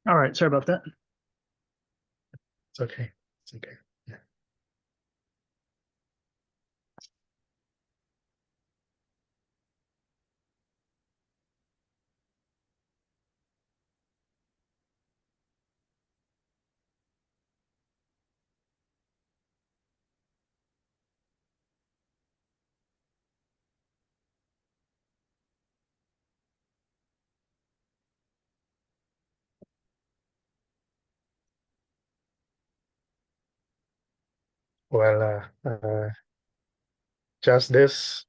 All right, sorry about that. It's okay. It's okay. Yeah. Well, just this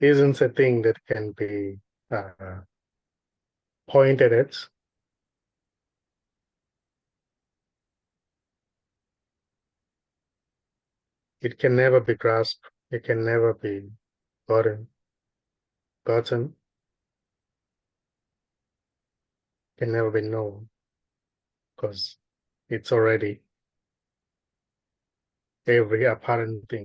isn't a thing that can be pointed at. It can never be grasped. It can never be gotten, gotten. Can never be known because it's already every apparent thing.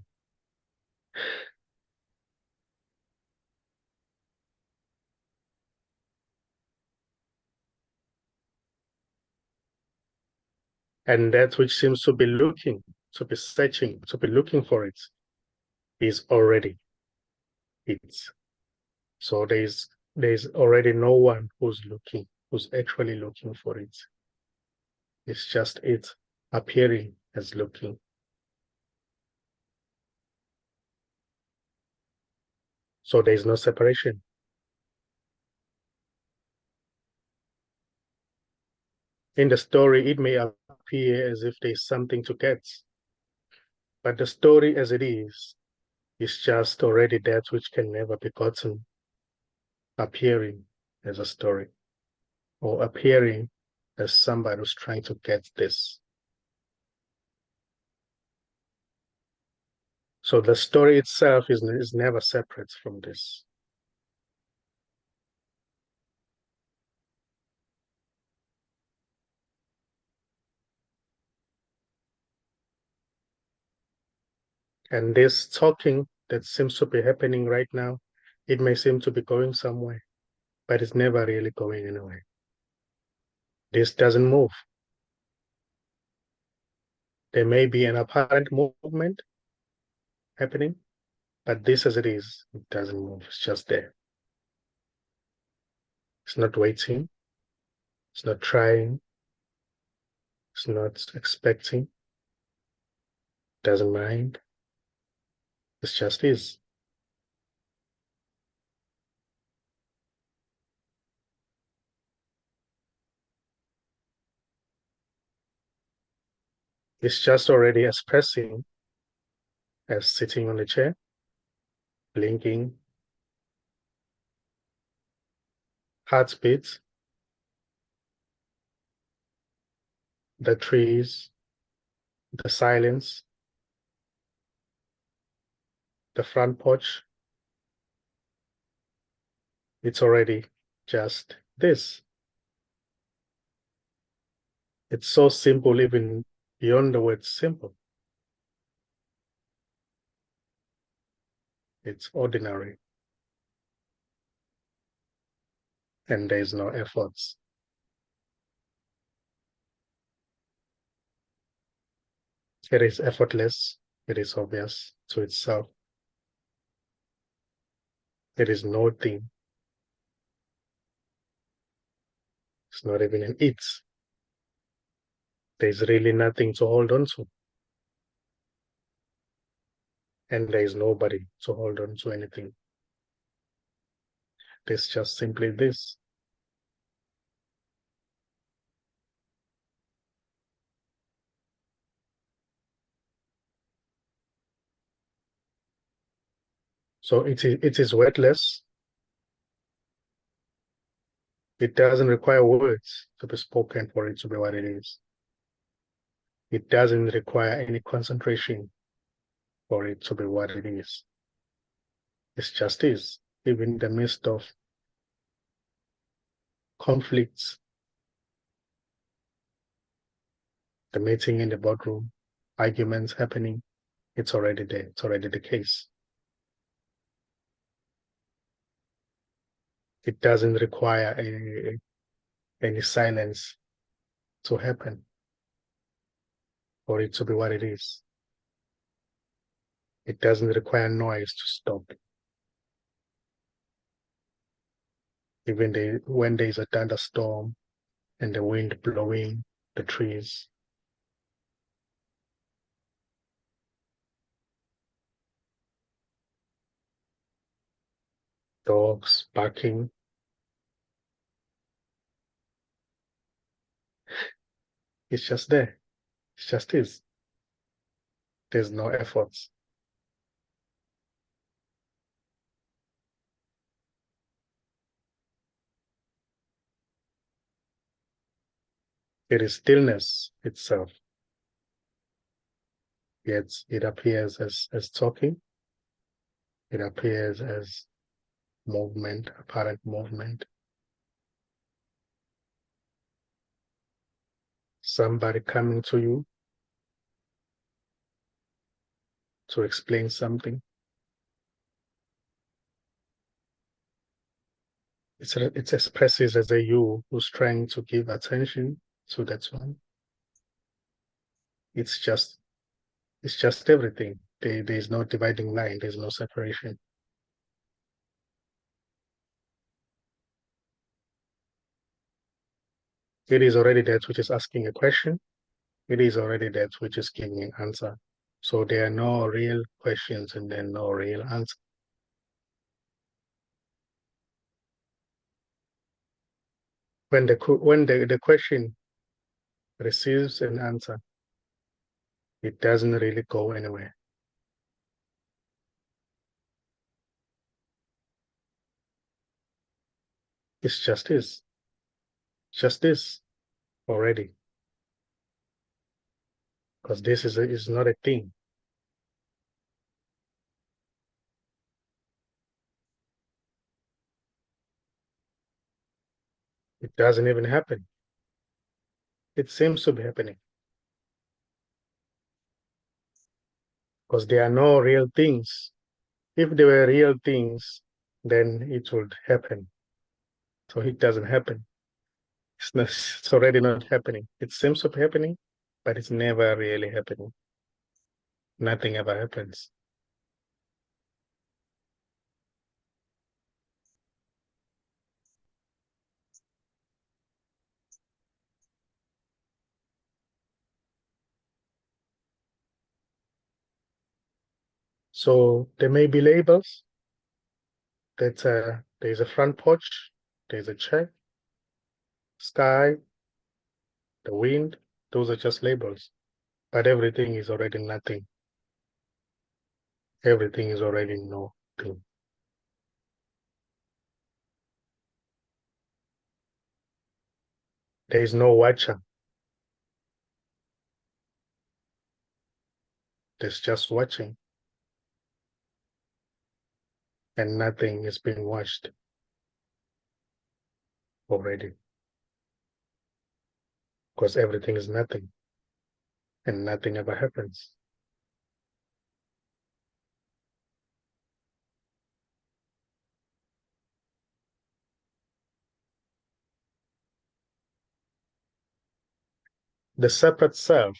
And that which seems to be looking, to be searching, to be looking for it is already it. So there's already no one who's looking, who's actually looking for it. It's just it appearing as looking. So there's no separation. In the story, it may appear as if there's something to get, but the story as it is just already that which can never be gotten, appearing as a story or appearing as somebody who's trying to get this. So the story itself is never separate from this. And this talking that seems to be happening right now, it may seem to be going somewhere, but it's never really going anywhere. This doesn't move. There may be an apparent movement happening, but this as it is, it doesn't move. It's just there. It's not waiting. It's not trying. It's not expecting. Doesn't mind. It just is. It's just already expressing as sitting on the chair, blinking, heartbeat, the trees, the silence, the front porch. It's already just this. It's so simple, even beyond the word simple. It's ordinary. And there's no efforts. It is effortless. It is obvious to itself. It is no thing. It's not even an it. There's really nothing to hold on to. And there is nobody to hold on to anything. There's just simply this. So it is wordless. It doesn't require words to be spoken for it to be what it is. It doesn't require any concentration for it to be what it is. It just is, even in the midst of conflicts, the meeting in the boardroom, arguments happening, it's already there. It's already the case. It doesn't require any silence to happen, for it to be what it is. It doesn't require noise to stop. Even when there's a thunderstorm and the wind blowing the trees, dogs barking, it's just there. It just is. There's no efforts. It is stillness itself. Yet it appears as talking. It appears as movement, apparent movement. Somebody coming to you to explain something. It's expressed as a you who's trying to give attention to that one. It's just everything. There's no dividing line. There's no separation. It is already that which is asking a question. It is already that which is giving an answer. So there are no real questions and then no real answer. When the question receives an answer, it doesn't really go anywhere. It's just is. Just this already. Because this is not a thing. It doesn't even happen. It seems to be happening. Because there are no real things. If there were real things, then it would happen. So it doesn't happen. It's already not happening. It seems to be happening, but it's never really happening. Nothing ever happens. So there may be labels that there's a front porch, there's a chair, sky, the wind. Those are just labels. But everything is already nothing. Everything is already nothing. There is no watcher. There's just watching. And nothing is being watched already. Because everything is nothing. And nothing ever happens. The separate self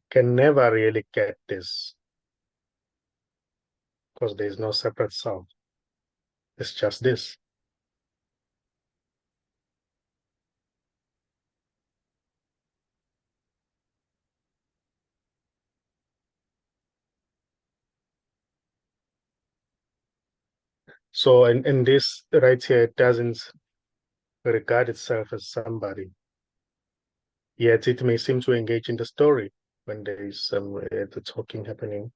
can never really get this because there's no separate self. It's just this. So in this right here, it doesn't regard itself as somebody. Yet it may seem to engage in the story when there is some the talking happening.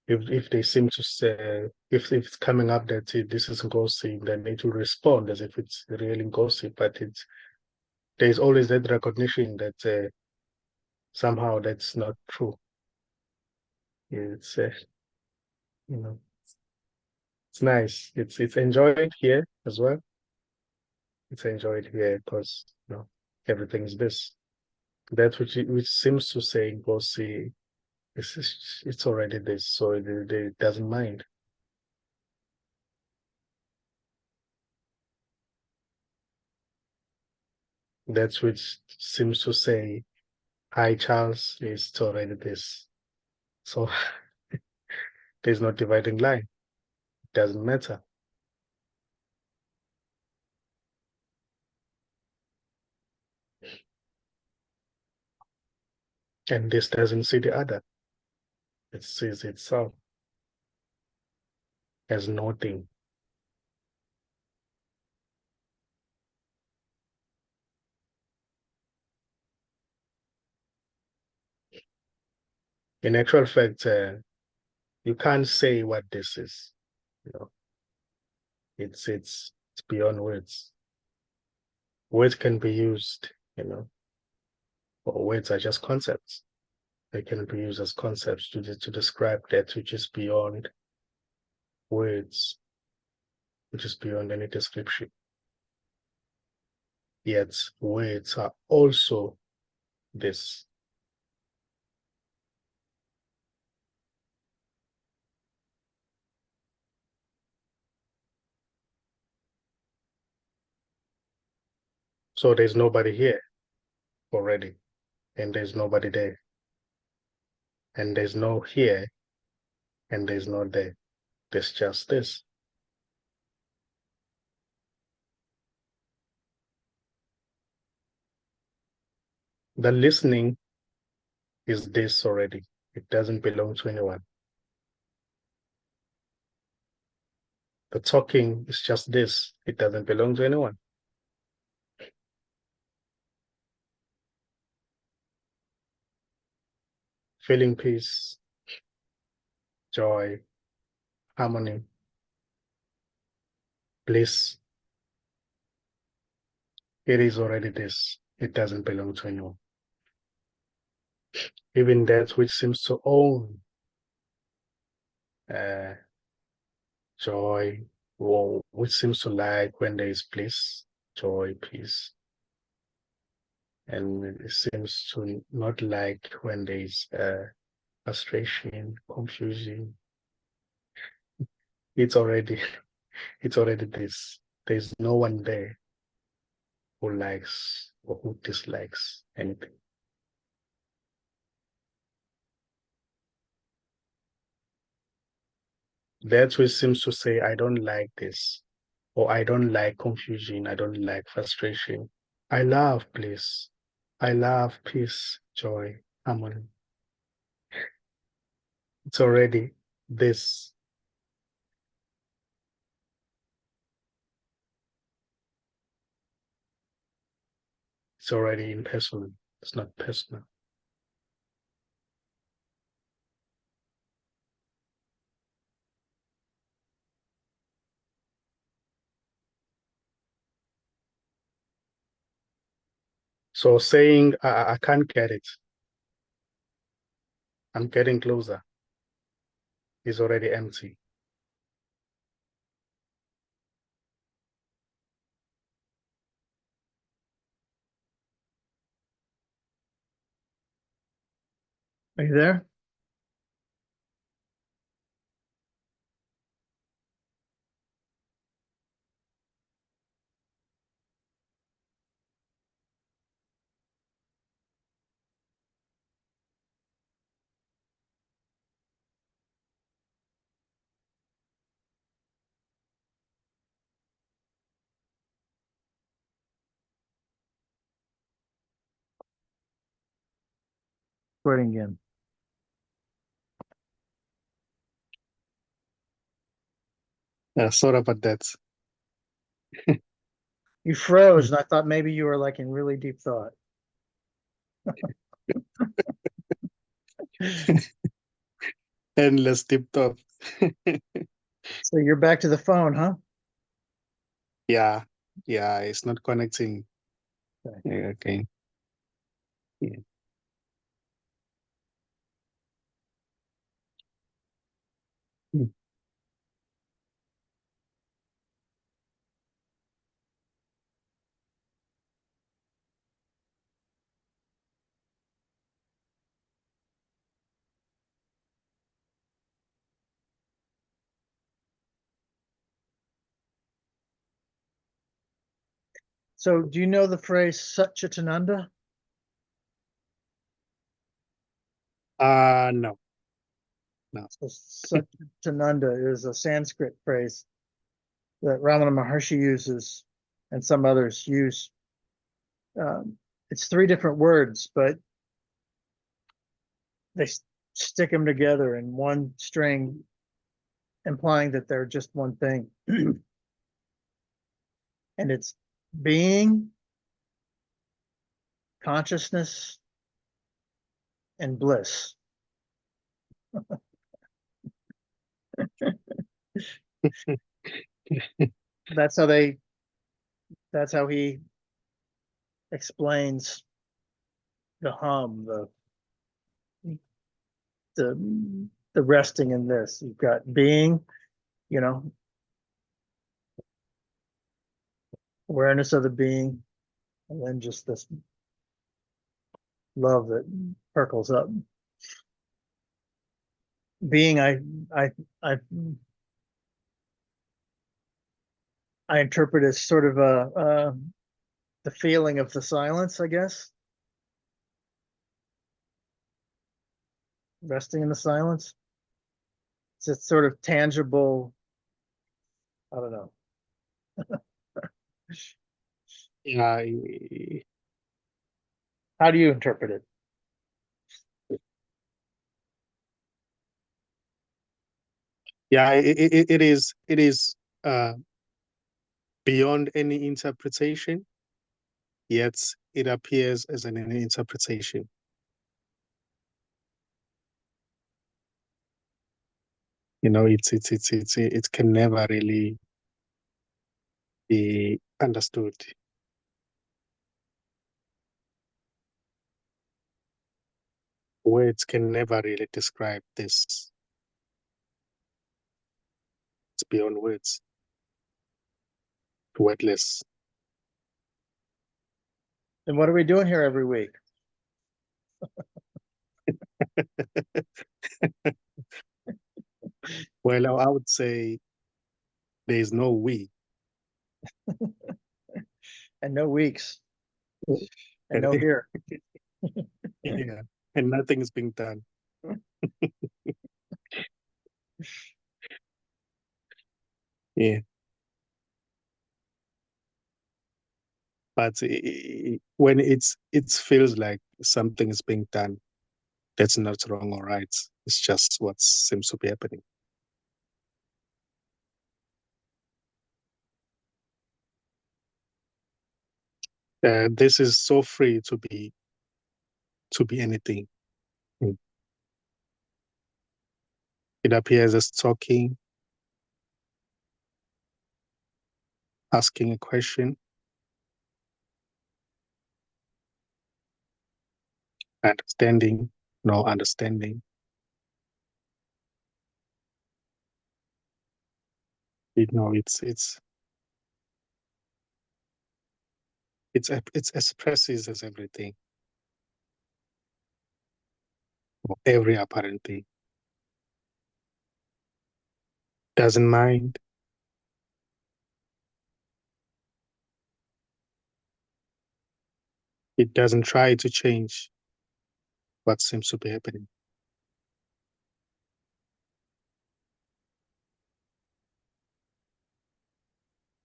If they seem to say, if it's coming up that this is gossip, then it will respond as if it's really gossip. But there's always that recognition that somehow that's not true. It's you know it's nice. It's enjoyed here as well. It's enjoyed here because everything is this. That which seems to say gossip, it's already this, so it doesn't mind. That which seems to say, hi, Charles, is already this. So there's no dividing line. It doesn't matter. And this doesn't see the other. It sees itself as nothing. In actual fact, you can't say what this is. You know, it's beyond words. Words can be used, or words are just concepts. They can be used as concepts to describe that which is beyond words, which is beyond any description. Yet words are also this. So there's nobody here already, and there's nobody there, and there's no here, and there's no there. There's just this. The listening is this already. It doesn't belong to anyone. The talking is just this. It doesn't belong to anyone. Feeling peace, joy, harmony, bliss. It is already this. It doesn't belong to anyone. Even that which seems to own uh, joy, or which seems to like when there is bliss, joy, peace, and it seems to not like when there is frustration, confusion. It's already, it's already this. There's no one there who likes or who dislikes anything. That which seems to say, I don't like this, or I don't like confusion, I don't like frustration. I love bliss. I love peace, joy, harmony. It's already this. It's already impersonal. It's not personal. So saying, I can't get it, I'm getting closer, is already empty. Are you there? Recording again. Sorry about that. You froze, and I thought maybe you were like in really deep thought. Endless deep thought. So you're back to the phone, huh? Yeah, yeah, it's not connecting. Okay. Yeah, okay. Yeah. Hmm. So do you know the phrase Satchitananda? No. So Satchitananda is a Sanskrit phrase that Ramana Maharshi uses and some others use. It's three different words, but they stick them together in one string, implying that they're just one thing. And it's being, consciousness, and bliss. That's how they, that's how he explains the hum, the resting in this. You've got being, you know, awareness of the being, and then just this love that percolates up. Being, I, I, I interpret as sort of the feeling of the silence, I guess, resting in the silence. It's a sort of tangible. I don't know. Yeah, How do you interpret it? yeah, it is beyond any interpretation, yet it appears as an interpretation. You know, it can never really be understood. Words can never really describe this. It's beyond words, wordless. And what are we doing here every week? Well, I would say there is no we. And no weeks, and And no here. yeah, and nothing is being done. Yeah, but when it feels like something is being done, that's not wrong or right. It's just what seems to be happening. This is so free to be anything. Mm. It appears as talking, asking a question, understanding, no understanding. You know, it's expresses as everything, or every apparent thing. Doesn't mind. It doesn't try to change what seems to be happening.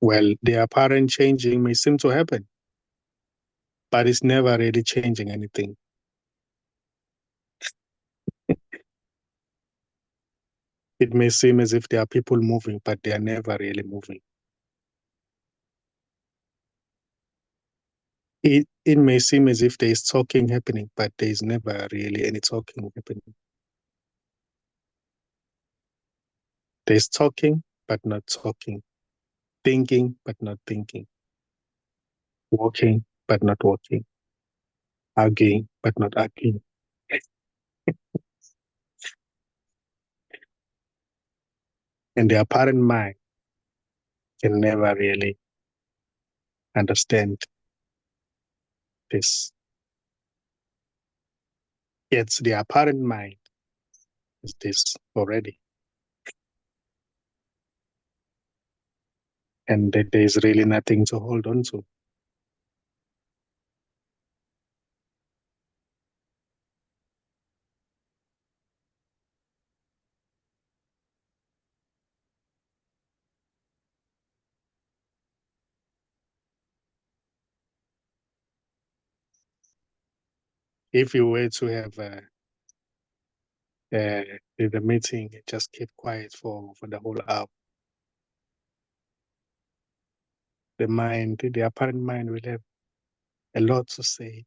Well, the apparent changing may seem to happen, but it's never really changing anything. It may seem as if there are people moving, but they are never really moving. It may seem as if there is talking happening, but there is never really any talking happening. There's talking, but not talking. Thinking, but not thinking. Walking, but not walking. Arguing, but not arguing. And the apparent mind can never really understand this. Yet the apparent mind is this already. And that there is really nothing to hold on to. if you were to have the meeting, just keep quiet for the whole hour. The apparent mind will have a lot to say.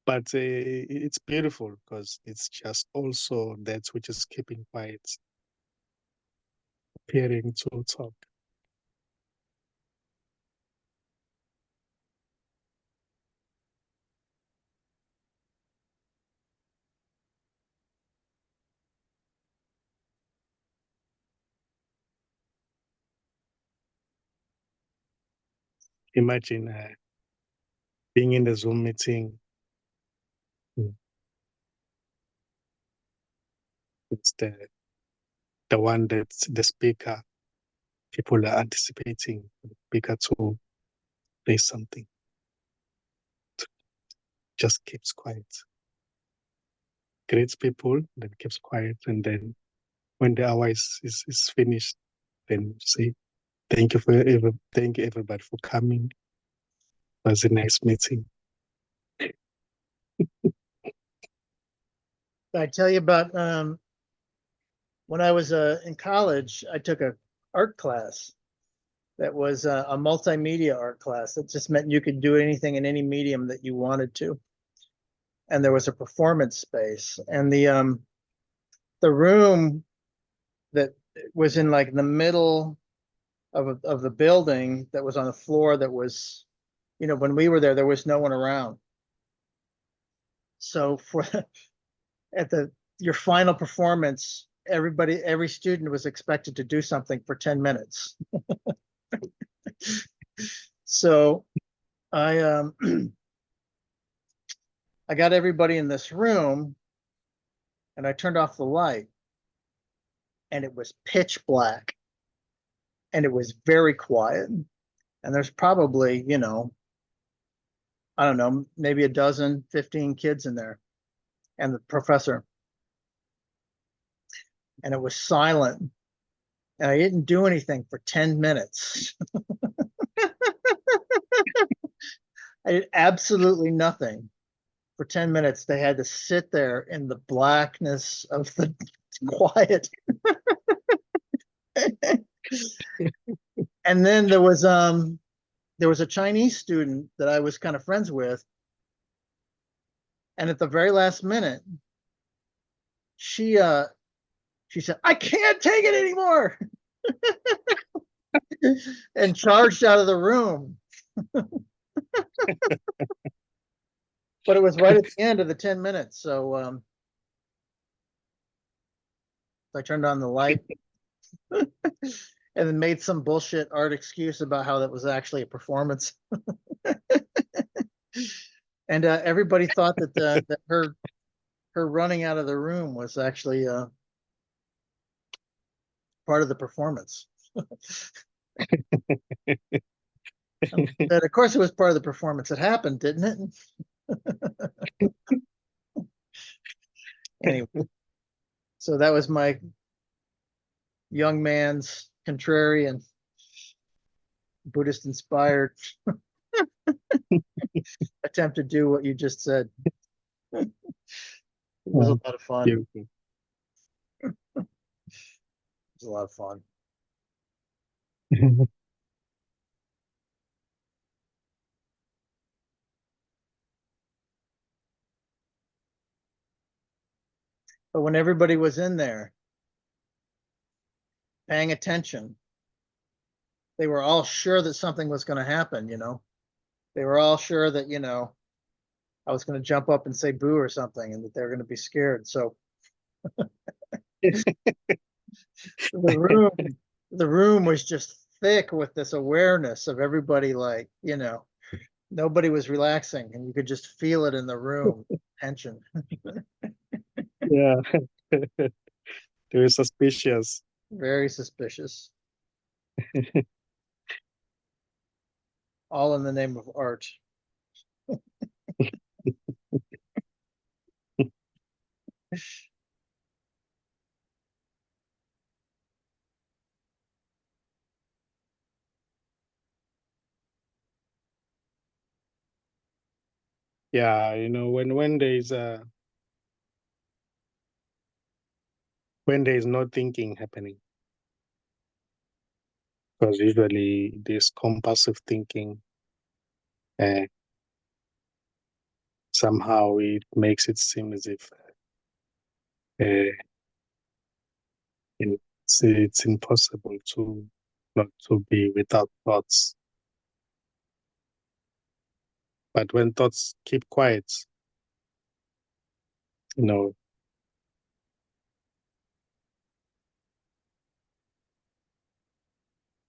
But it's beautiful because it's just also that which is keeping quiet, appearing to talk. Imagine being in the Zoom meeting. It's the one that the speaker, people are anticipating the speaker to say something. Just keeps quiet. Greets people, then keeps quiet, and then when the hour is finished, then say thank you thank you everybody for coming. It was a nice meeting. I tell you about when I was in college, I took a art class that was a multimedia art class. That just meant you could do anything in any medium that you wanted to. And there was a performance space, and the room that was in like the middle of the building, that was on the floor, that was, you know, when we were there was no one around. So for at your final performance, every student was expected to do something for 10 minutes. So I I got everybody in this room and I turned off the light, and it was pitch black and it was very quiet. And there's probably, you know, I don't know, maybe a dozen, 15 kids in there and the professor. And it was silent. And I didn't do anything for 10 minutes. I did absolutely nothing for 10 minutes. They had to sit there in the blackness of the quiet. And then there was a Chinese student that I was kind of friends with. And at the very last minute, she said, "I can't take it anymore," and charged out of the room. But it was right at the end of the 10 minutes. So I turned on the light and then made some bullshit art excuse about how that was actually a performance. And everybody thought that her running out of the room was actually part of the performance. But of course it was part of the performance. It happened, didn't it? Anyway, so that was my young man's contrarian, Buddhist inspired attempt to do what you just said. It was a lot of fun. Beautiful. It was a lot of fun. But when everybody was in there paying attention, they were all sure that something was going to happen, you know. They were all sure that, you know, I was going to jump up and say boo or something, and that they were going to be scared. So the room was just thick with this awareness of everybody, like, you know, nobody was relaxing, and you could just feel it in the room, tension. Yeah. They were suspicious. Very suspicious. All in the name of art. Yeah, when there is no thinking happening, because usually this compulsive thinking, uh, somehow it makes it seem as if uh, it's impossible to not to be without thoughts. But when thoughts keep quiet, you know,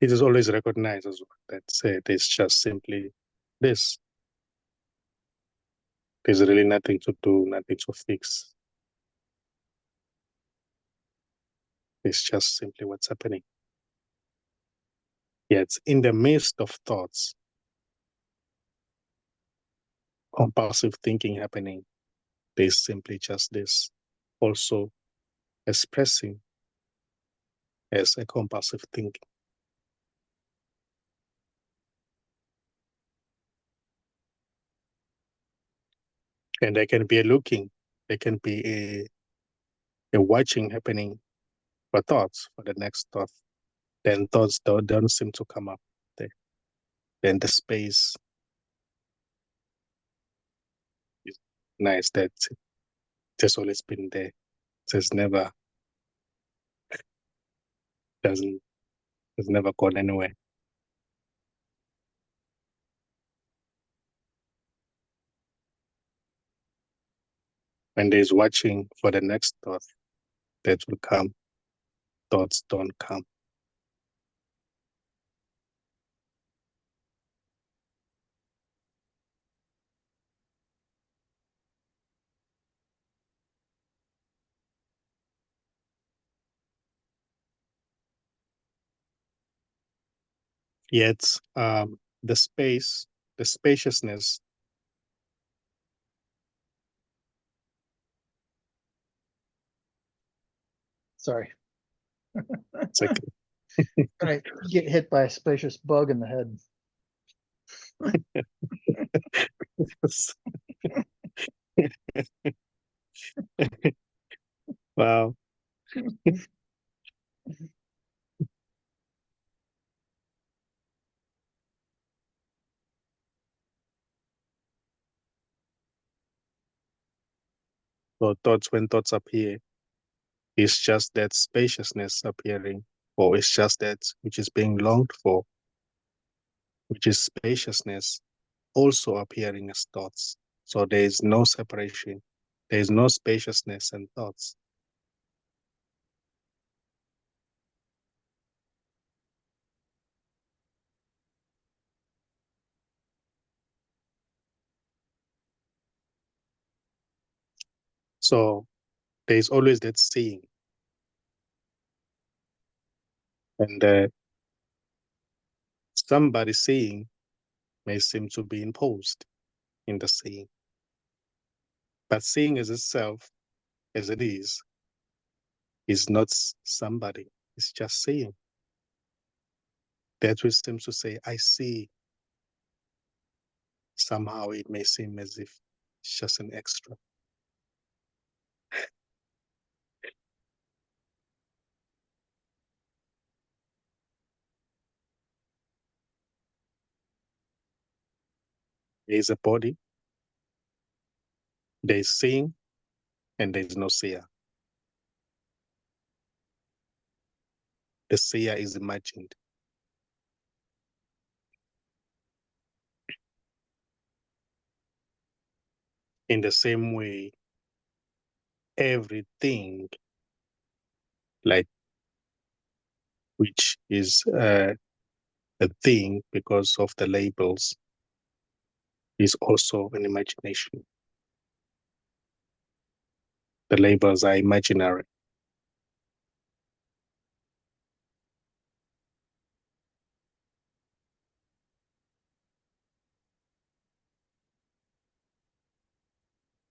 it is always recognized as well that there's just simply this. There's really nothing to do, nothing to fix. It's just simply what's happening. Yet in the midst of thoughts, compulsive thinking happening, there's simply just this also expressing as a compulsive thinking. And there can be a looking, there can be a watching happening for thoughts, for the next thought. Then thoughts don't seem to come up there. Then the space is nice that it has always been there. It has never doesn't has never gone anywhere. When there's watching for the next thought that will come, thoughts don't come. Yet the space, the spaciousness, Sorry. it's like Gonna get hit by a spacious bug in the head. wow. So thoughts, when thoughts appear, it's just that spaciousness appearing, or it's just that which is being longed for, which is spaciousness, also appearing as thoughts. So there is no separation. There is no spaciousness and thoughts. So there is always that seeing. And somebody seeing may seem to be imposed in the seeing. But seeing as itself, as it is not somebody. It's just seeing. That which seems to say, I see. Somehow it may seem as if it's just an extra. There is a body, there is seeing, and there is no seer. The seer is imagined. In the same way, everything, like which is a thing because of the labels, is also an imagination. The labels are imaginary.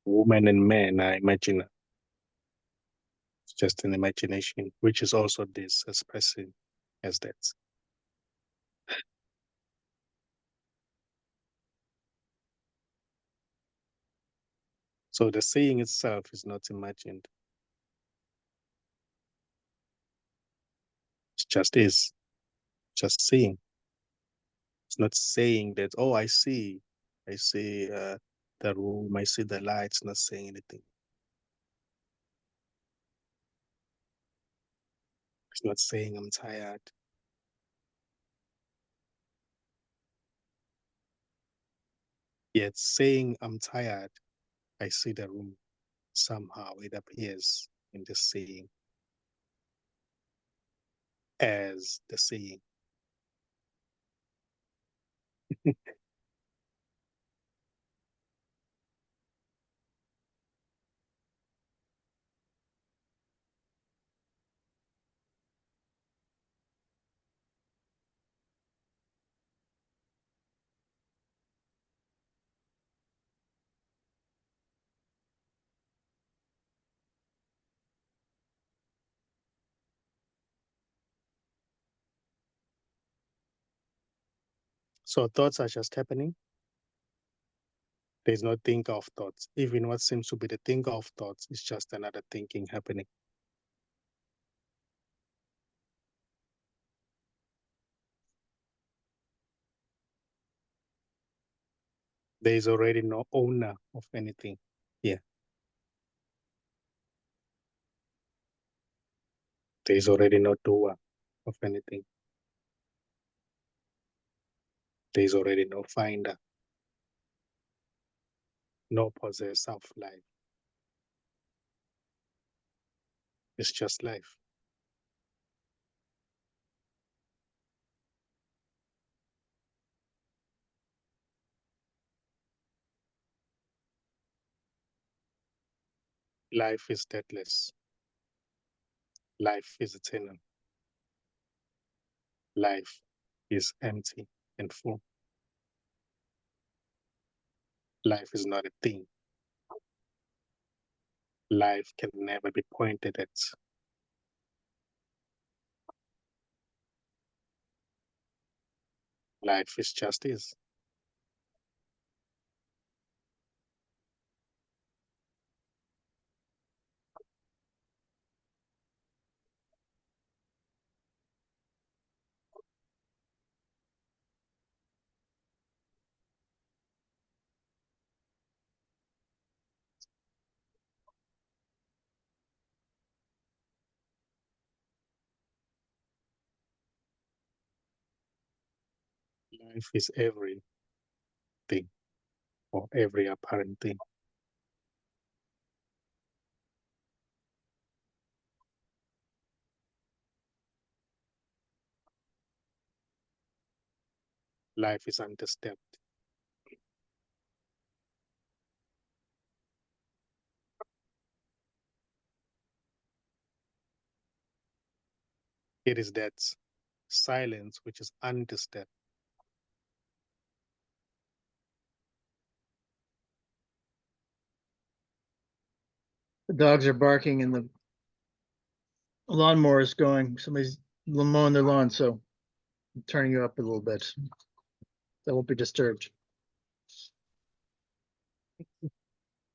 Woman and man are imaginary. It's just an imagination, which is also this expressing as that. So the saying itself is not imagined. It just is, just saying. It's not saying that, oh, I see the room, I see the lights, not saying anything. It's not saying I'm tired. Yet saying I'm tired, I see the room. Somehow it appears in the saying as the saying. So thoughts are just happening. There's no thinker of thoughts. Even what seems to be the thinker of thoughts is just another thinking happening. There is already no owner of anything here. There is already no doer of anything. There is already no finder, no possessor of life. It's just life. Life is deadness. Life is eternal. Life is empty and full. Life is not a thing. Life can never be pointed at. Life is just is. Life is everything or every apparent thing. Life is undisturbed. It is that silence which is undisturbed. The dogs are barking and the lawnmower is going. Somebody's mowing their lawn, so I'm turning you up a little bit. That won't be disturbed.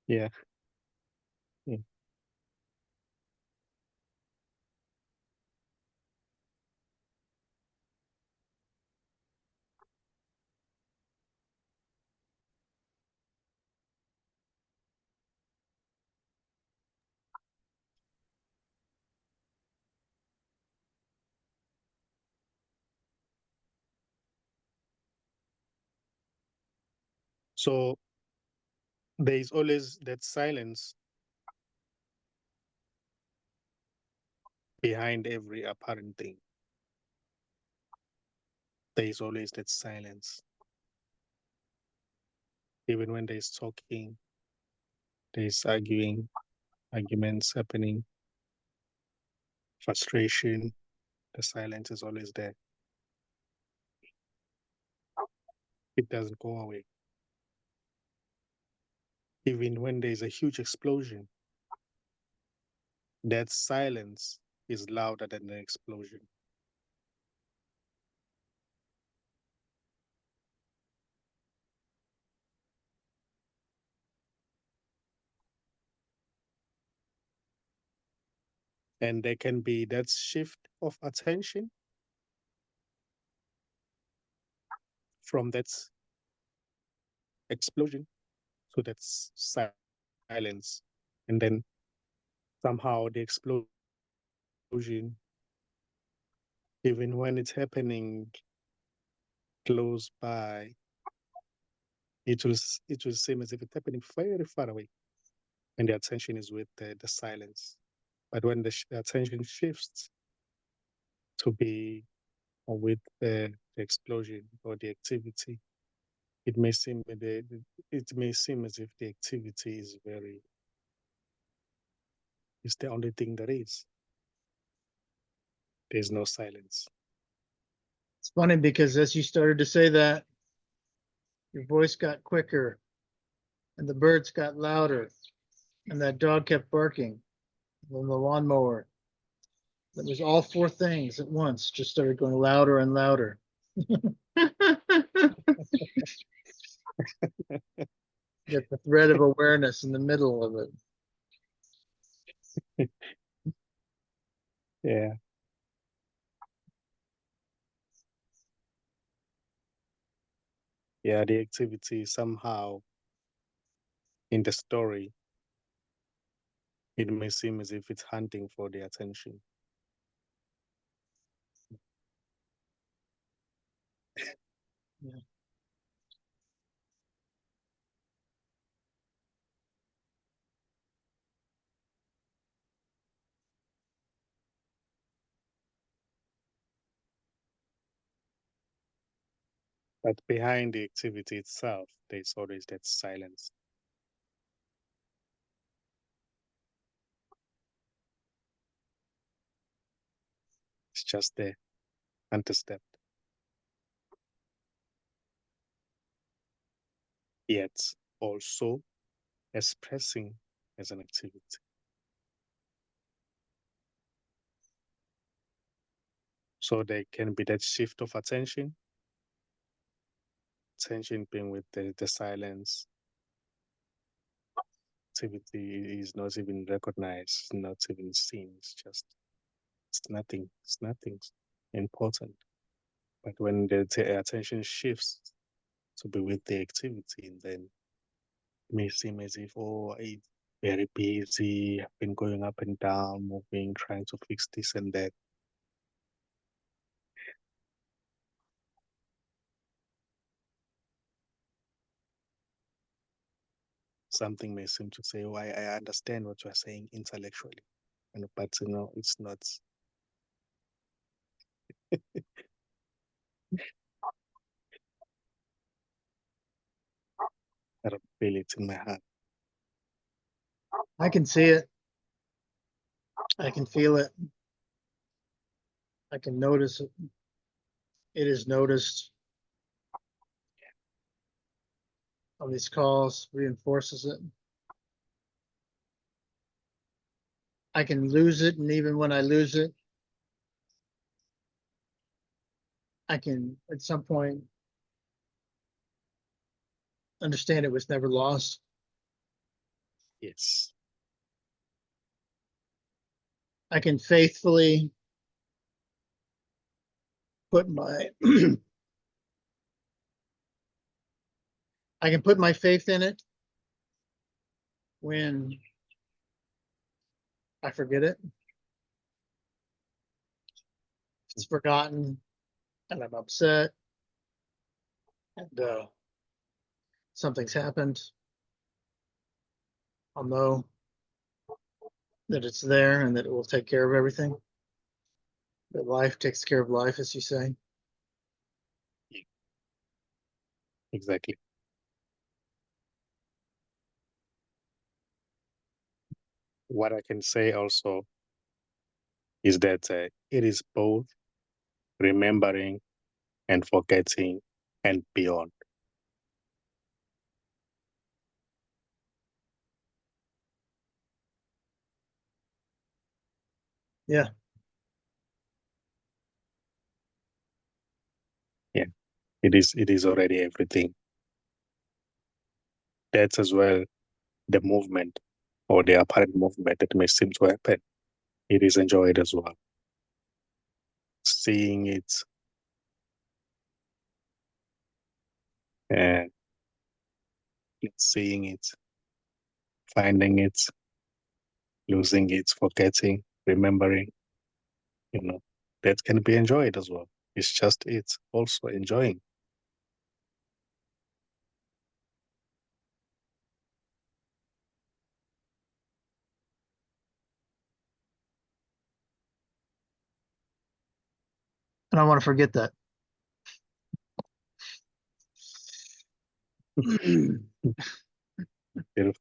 Yeah. Yeah. So there is always that silence behind every apparent thing. There is always that silence. Even when there's talking, there's arguments happening, frustration, the silence is always there. It doesn't go away. Even when there's a huge explosion, that silence is louder than the explosion. And there can be that shift of attention from that explosion to that silence. And then somehow the explosion, even when it's happening close by, it will seem as if it's happening very far away, and the attention is with the silence. But when the attention shifts to be with the explosion or the activity, it may seem it may seem as if the activity is the only thing that is. There's no silence. It's funny because as you started to say that, your voice got quicker and the birds got louder and that dog kept barking. And the lawnmower. It was all four things at once, just started going louder and louder. Get the thread of awareness in the middle of it. Yeah. Yeah, the activity somehow in the story, it may seem as if it's hunting for the attention. Yeah. But behind the activity itself, there's always that silence. It's just there, undisturbed, yet also expressing as an activity. So there can be that shift of attention being with the silence. Activity is not even recognized, not even seen. It's nothing important. But when the attention shifts to be with the activity, then it may seem as if, oh, I'm very busy, I've been going up and down, moving, trying to fix this and that. Something may seem to say, oh, I understand what you're saying intellectually. But it's not. I don't feel it in my heart. I can see it. I can feel it. I can notice it. It is noticed on these calls, reinforces it. I can lose it, and even when I lose it, I can at some point understand it was never lost. Yes. I can faithfully put my I can put my faith in it when I forget it. It's forgotten and I'm upset and something's happened. I'll know that it's there and that it will take care of everything. That life takes care of life, as you say. Exactly. What I can say also is that it is both remembering and forgetting and beyond. Yeah. Yeah, it is already everything. That's as well the movement or the apparent movement that may seem to happen. it is enjoyed as well. Seeing it and seeing it, finding it, losing it, forgetting, remembering, that can be enjoyed as well. It's just it's also enjoying. I don't want to forget that. Beautiful.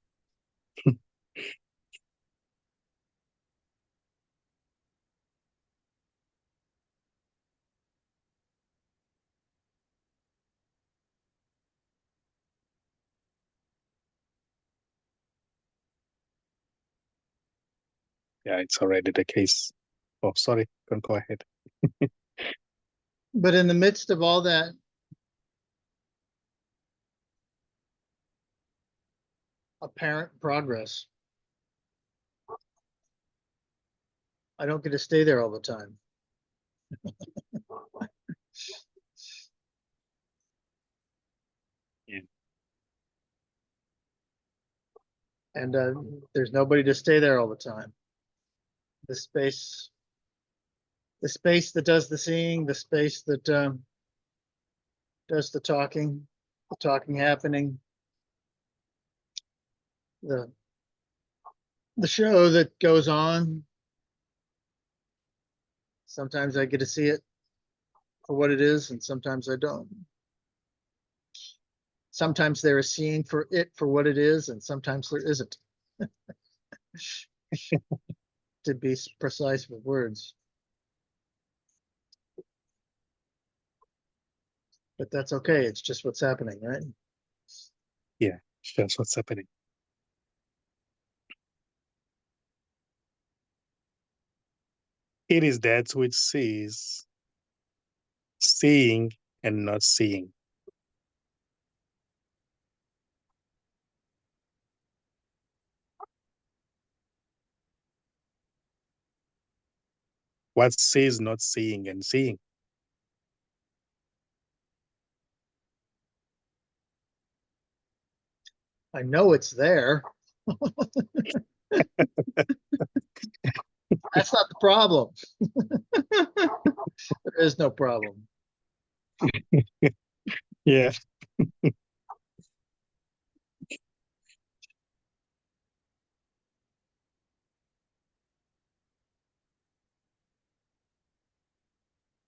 Yeah, it's already the case. Oh, sorry, don't go ahead. But in the midst of all that apparent progress, I don't get to stay there all the time. Yeah. And there's nobody to stay there all the time. The space that does the seeing, the space that does the talking happening, the show that goes on. Sometimes I get to see it for what it is, and sometimes I don't. Sometimes there is seeing for it for what it is, and sometimes there isn't. To be precise with words. But that's okay. It's just what's happening, right? Yeah, that's what's happening. It is that which sees, seeing and not seeing. What sees not seeing and seeing? I know it's there. That's not the problem. There is no problem. Yeah.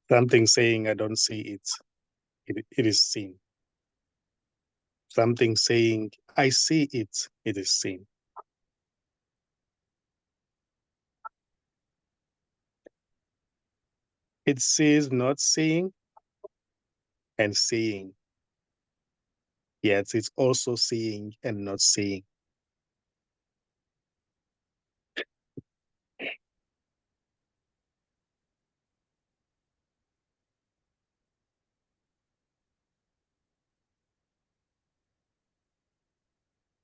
Something saying I don't see it. It is seen. Something saying I see it. It is seen. It sees not seeing and seeing. Yet it's also seeing and not seeing.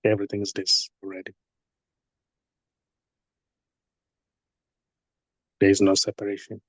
Everything is this already. There is no separation.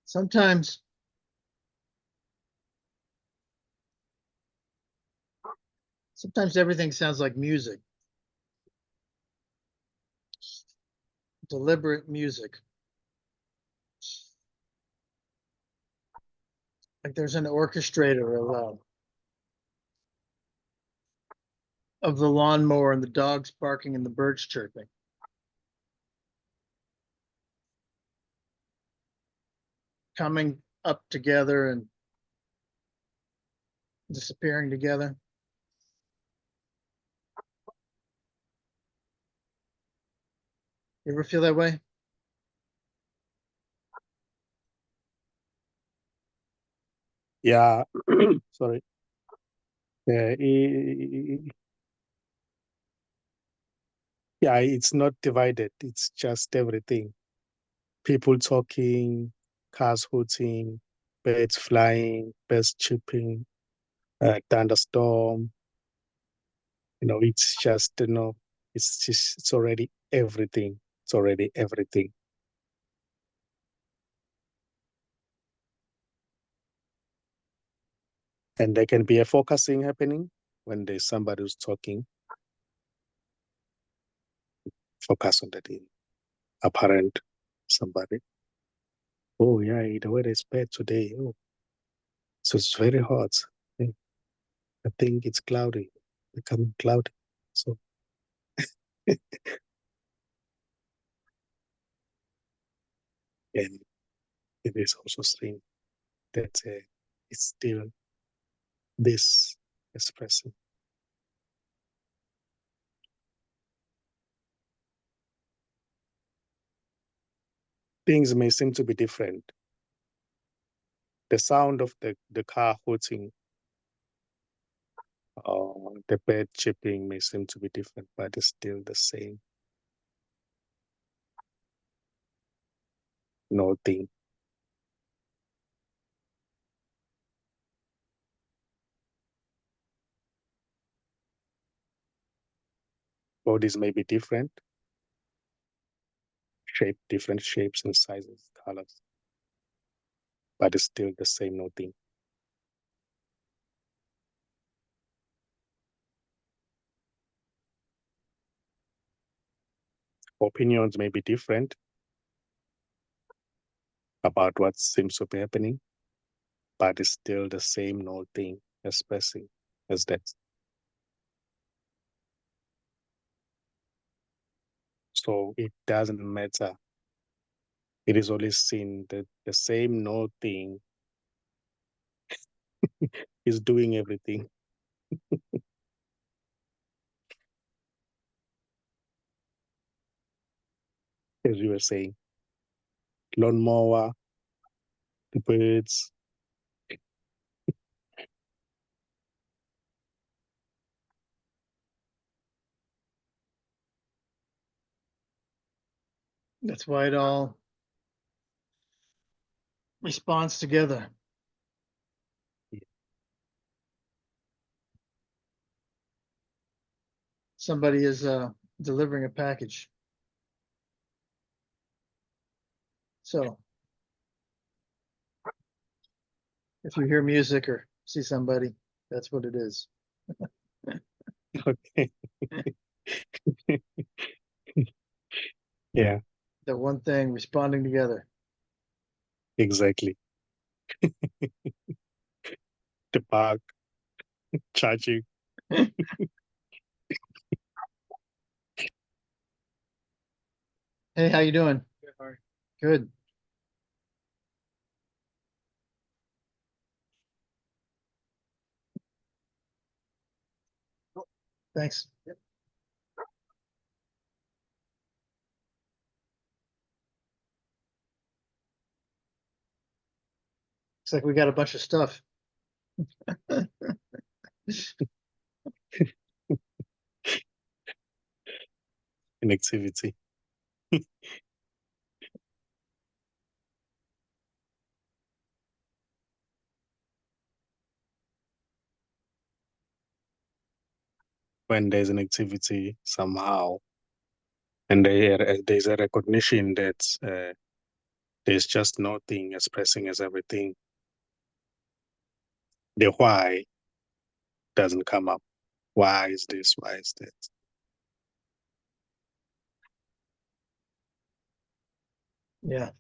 Sometimes everything sounds like music. Deliberate music. Like there's an orchestrator of the lawnmower and the dogs barking and the birds chirping. Coming up together and disappearing together. You ever feel that way? Yeah, sorry. Yeah, it's not divided. It's just everything. People talking, cars hooting, birds flying, birds chirping, thunderstorm. It's just, it's already everything. It's already everything. And there can be a focusing happening when there's somebody who's talking. Focus on that apparent somebody. Oh yeah, the weather is bad today. Oh, so it's very hot. Yeah, I think it's cloudy, becoming cloudy. So and it is also strange that it's still this expression. Things may seem to be different. The sound of the car hooting or the bird chirping may seem to be different, but it's still the same. No thing. Bodies may be different, different shapes and sizes, colors, but it's still the same, no thing. Opinions may be different about what seems to be happening, but it's still the same, no thing, expressing as that. So it doesn't matter. It is always seen that the same no thing is doing everything. As you were saying, lawnmower, the birds. That's why it all responds together. Somebody is delivering a package. So if you hear music or see somebody, that's what it is. Okay. Yeah, That one thing responding together. exactly. The park, charging. Hey, how you doing? Good. Thanks. Looks like we got a bunch of stuff. In activity. When there's an activity somehow, and there's a recognition that there's just nothing expressing as everything, the why doesn't come up. Why is this? Why is that? Yeah.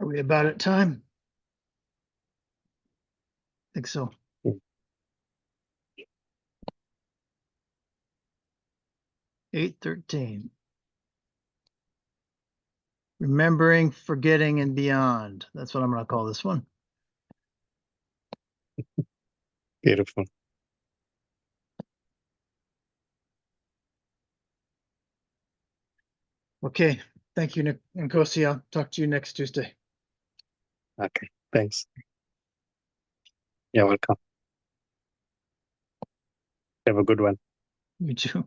Are we about at time? Think so. Yeah. 8:13. Remembering, forgetting, and beyond. That's what I'm going to call this one. Beautiful. Okay. Thank you, Nkosi. I'll talk to you next Tuesday. Okay, thanks. You're welcome. Have a good one. You too.